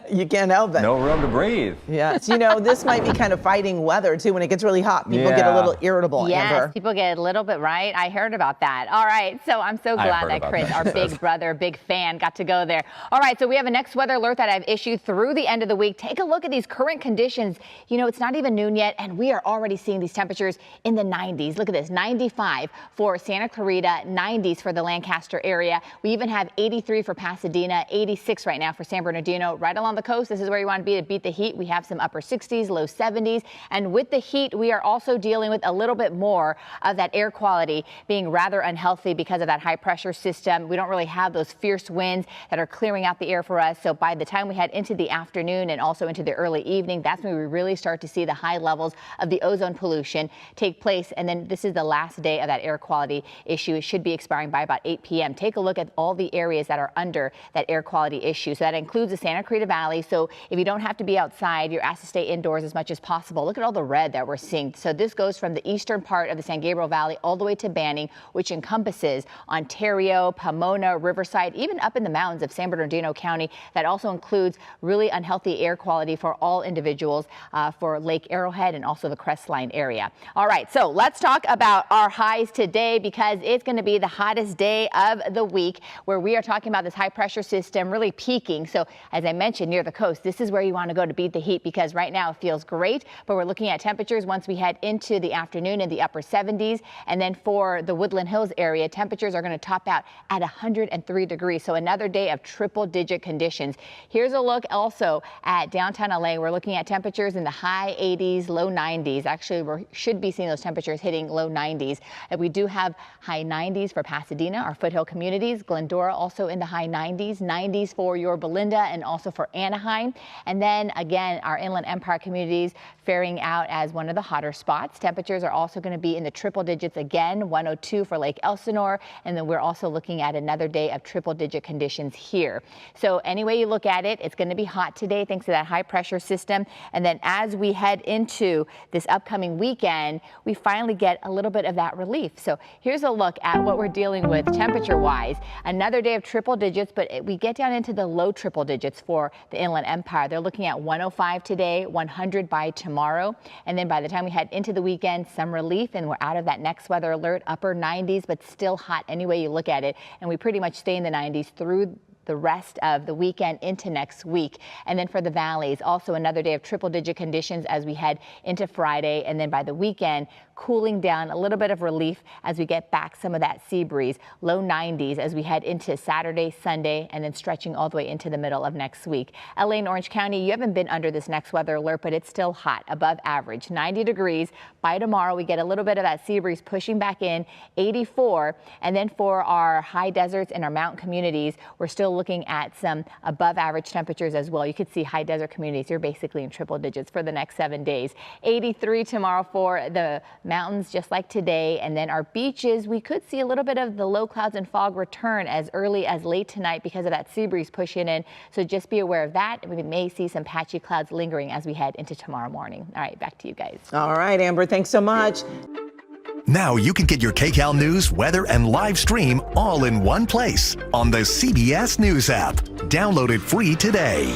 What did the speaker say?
You can't help it. No room to breathe. Yes, this might be kind of fighting weather too. When it gets really hot, people get a little irritable. Yes, Amber. people get a little bit, right? I heard about that. All right, so I'm so glad that Chris, our big brother, big fan, got to go there. All right, so we have a next weather alert that I've issued through the end of the week. Take a look at these current conditions. It's not even noon yet, and we are already seeing these temperatures in the 90s. Look at this, 95 for Santa Clarita, 90s for the Lancaster area. We even have 83 for Pasadena, 86 right now for San Bernardino. Right along the coast, this is where you want to be to beat the heat. We have some upper 60s, low 70s. And with the heat, we are also dealing with a little bit more of that air quality being rather unhealthy because of that high pressure system. We don't really have those fierce winds that are clearing out the air for us. So by the time we head into the afternoon and also into the early evening, that's when we really start to see the high levels of the ozone pollution take place. And then this is the last day of that air quality issue. It should be expiring by about 8 p.m. Take a look at all the areas that are under that air quality issue. So that includes the Santa Clarita Valley. So if you don't have to be outside, you're asked to stay indoors as much as possible. Look at all the red that we're seeing. So this goes from the eastern part of the San Gabriel Valley all the way to Banning, which encompasses Ontario, Pomona, Riverside, even up in the mountains of San Bernardino County. That also includes really unhealthy air quality for all individuals for Lake Arrowhead and also the Crestline area. All right, so let's talk about our highs today because it's going to be the hottest day of the week where we are talking about this high pressure system really peaking. So as I mentioned, near the coast, this is where you want to go to beat the heat because right now it feels great, but we're looking at temperatures once we head into the afternoon in the upper 70s. And then for the Woodland Hills area, temperatures are going to top out at 103 degrees. So another day of triple digit conditions. Here's a look also at downtown LA. We're looking at temperatures in the high 80s, low 90s. Actually, we should be seeing those temperatures hitting low 90s. And we do have high 90s for Pasadena, our foothill communities. Glendora also in the high 90s, 90s for your Belinda and also for Anaheim. And then again, our Inland Empire communities faring out as one of the hotter spots. Temperatures are also going to be in the triple digits again, 102 for Lake Elsinore. And then we're also looking at another day of triple digit conditions here. So any way you look at it, it's going to be hot today thanks to that high pressure system. And then as we head into this upcoming weekend, we finally get a little bit of that relief. So here's a look at what we're dealing with temperature wise. Another day of triple digits, but we get down into the low triple digits for the Inland Empire. They're looking at 105 today, 100 by tomorrow. And then by the time we head into the weekend, some relief and we're out of that next weather alert, upper 90s, but still hot any way you look at it. And we pretty much stay in the 90s through the rest of the weekend into next week. And then for the valleys, also another day of triple digit conditions as we head into Friday. And then by the weekend, cooling down, a little bit of relief as we get back some of that sea breeze, low 90s as we head into Saturday, Sunday, and then stretching all the way into the middle of next week. LA and Orange County, you haven't been under this next weather alert, but it's still hot, above average, 90 degrees. By tomorrow, we get a little bit of that sea breeze pushing back in, 84. And then for our high deserts and our mountain communities, we're still looking at some above average temperatures as well. You could see high desert communities, you're basically in triple digits for the next 7 days. 83 tomorrow for the mountains, just like today. And then our beaches, we could see a little bit of the low clouds and fog return as early as late tonight because of that sea breeze pushing in. So just be aware of that. We may see some patchy clouds lingering as we head into tomorrow morning. All right, back to you guys. All right, Amber, thanks so much. Now you can get your KCAL news, weather, and live stream all in one place on the CBS News app. Download it free today.